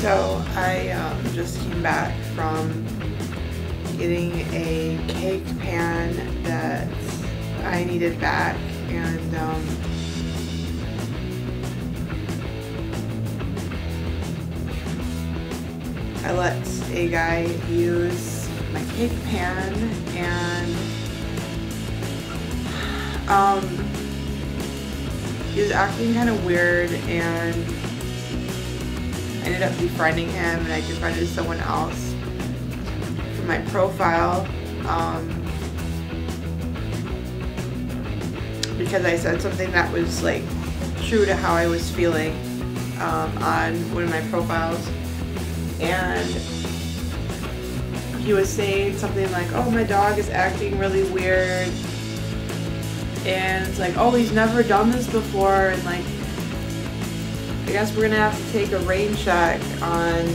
So I just came back from getting a cake pan that I needed back, and I let a guy use my cake pan, and he was acting kind of weird, and I ended up befriending him, and I befriended someone else from my profile because I said something that was like true to how I was feeling on one of my profiles. And he was saying something like, oh, my dog is acting really weird, and it's like, oh, he's never done this before, and like, I guess we're gonna have to take a rain check on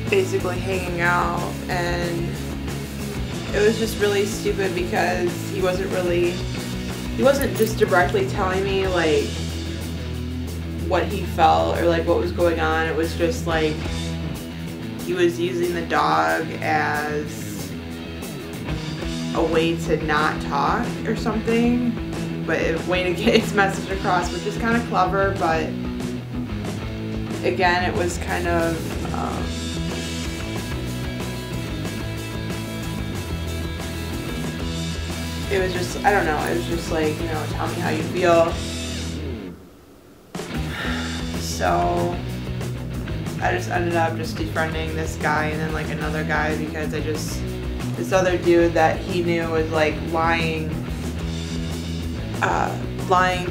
basically hanging out. And it was just really stupid because he wasn't just directly telling me like what he felt or like what was going on. It was just like he was using the dog as a way to not talk or something, but a way to get his message across, which is kind of clever. But again, it was kind of it was just, I don't know, it was just like, you know, tell me how you feel. So I just ended up just befriending this guy and then like another guy, because this other dude that he knew was like lying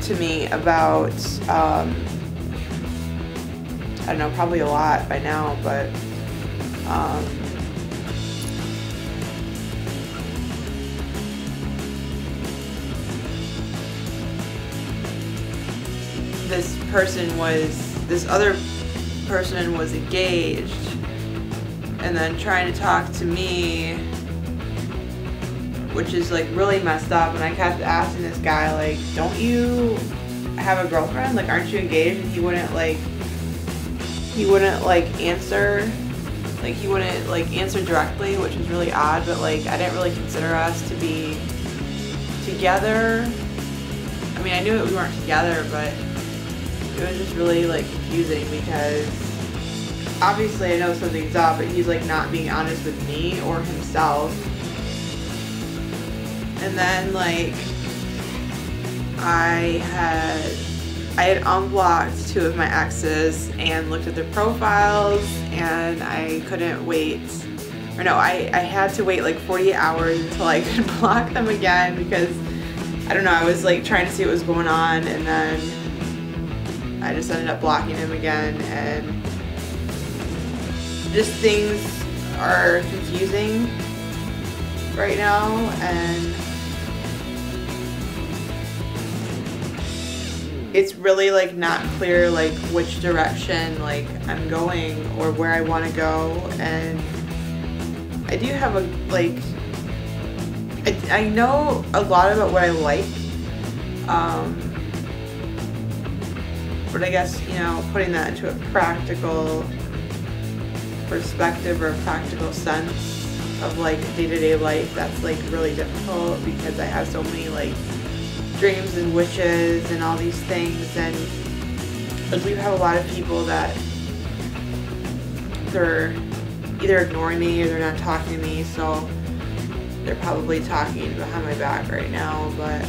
to me about I don't know, probably a lot by now, but this other person was engaged and then trying to talk to me, which is like really messed up. And I kept asking this guy, like, don't you have a girlfriend? Like, aren't you engaged? And he wouldn't answer directly, which was really odd. But like, I didn't really consider us to be together. I mean, I knew that we weren't together, but it was just really like confusing because obviously I know something's up, but he's like not being honest with me or himself. And then like I had unblocked 2 of my exes and looked at their profiles, and I couldn't wait, or no, I had to wait like 48 hours until I could block them again, because I don't know, I was like trying to see what was going on, and then I just ended up blocking him again. And just things are confusing right now, and it's really like not clear like which direction like I'm going or where I want to go. And I do have I know a lot about what I like, but I guess, you know, putting that into a practical perspective or a practical sense of like day-to-day life, that's like really difficult, because I have so many like dreams and wishes and all these things. And like, we have a lot of people that they're either ignoring me or they're not talking to me, so they're probably talking behind my back right now. But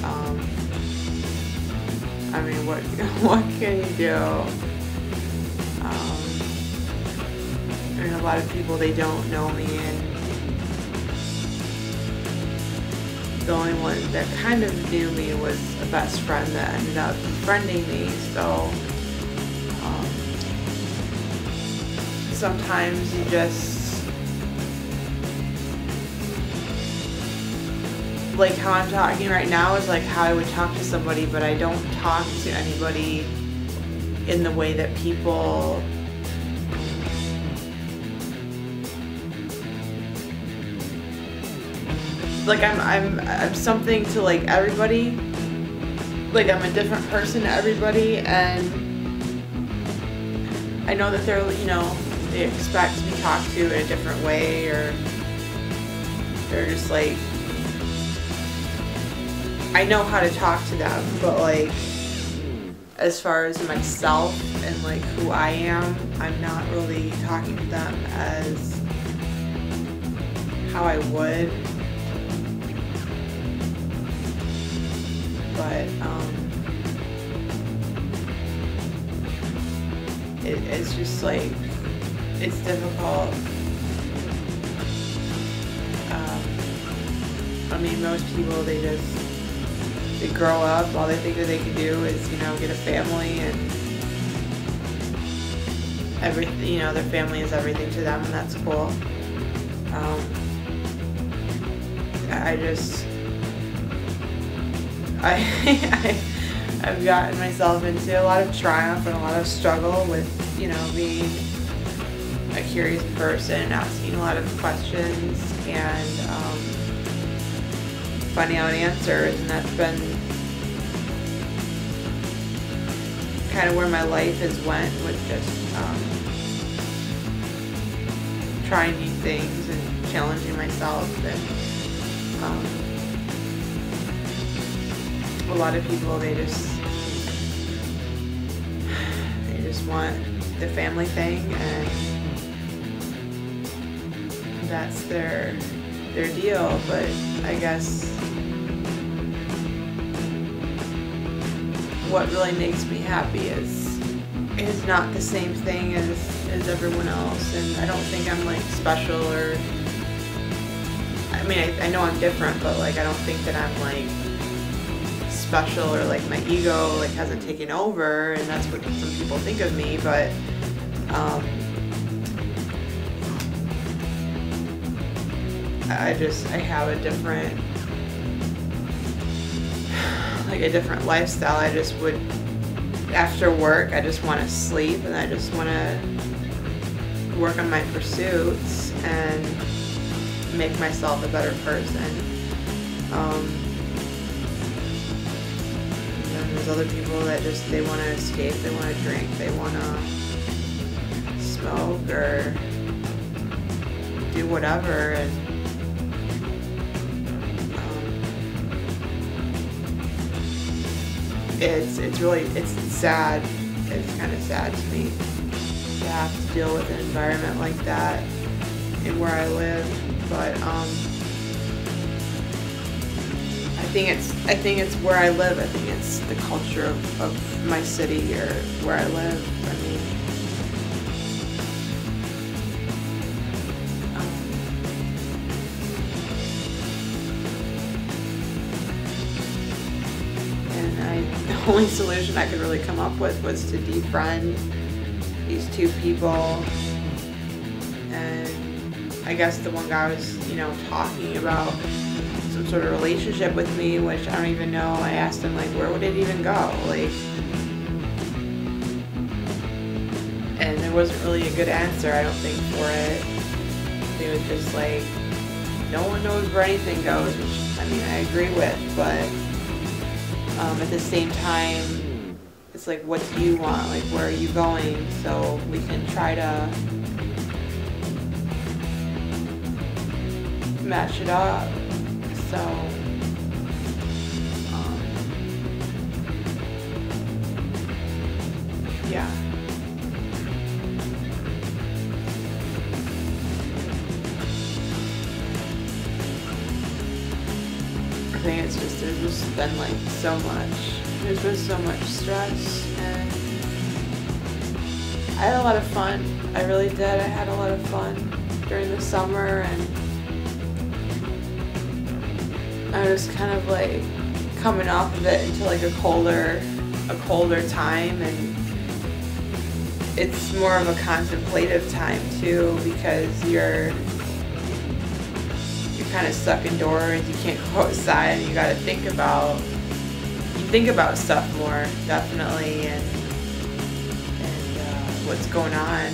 I mean, what can you do? I mean, a lot of people, they don't know me, and the only one that kind of knew me was a best friend that ended up befriending me. So sometimes you just, like how I'm talking right now is like how I would talk to somebody, but I don't talk to anybody in the way that people like I'm something to like everybody. Like, I'm a different person to everybody, and I know that they're, they expect to be talked to in a different way, or they're just like, I know how to talk to them, but like, as far as myself and like who I am, I'm not really talking to them as how I would. But it's just like, it's difficult. I mean, most people, they grow up, all they think that they can do is, get a family, and everything, their family is everything to them, and that's cool. I've gotten myself into a lot of triumph and a lot of struggle with, being a curious person, asking a lot of questions, and finding out answers, and that's been kind of where my life has went, with just trying new things and challenging myself. And a lot of people, they just want the family thing, and that's their deal. But I guess what really makes me happy is not the same thing as everyone else, and I don't think I'm like special, or I mean, I know I'm different, but like, I don't think that I'm like special, or like my ego like hasn't taken over, and that's what some people think of me. But I have a different lifestyle. I just would, after work, I just want to sleep, and I just want to work on my pursuits and make myself a better person. And there's other people that they want to escape, they want to drink, they want to smoke, or do whatever, and it's really sad. It's kind of sad to me to have to deal with an environment like that in where I live. But I think it's where I live. I think it's the culture of my city, or where I live. I mean, the only solution I could really come up with was to defriend these two people. And I guess the one guy was, talking about some sort of relationship with me, which I don't even know. I asked him, like, where would it even go? Like, and there wasn't really a good answer, I don't think, for it. It was just like, no one knows where anything goes, which, I mean, I agree with, but at the same time, it's like, what do you want? Like, where are you going? So we can try to match it up. So, yeah. I think it's just, there's just been like there's been so much stress, and I had a lot of fun. I really did. I had a lot of fun during the summer, and I was kind of like coming off of it into like a colder time, and it's more of a contemplative time too, because you're kind of stuck indoors. You can't go outside, and you got to think about stuff more, definitely, and what's going on.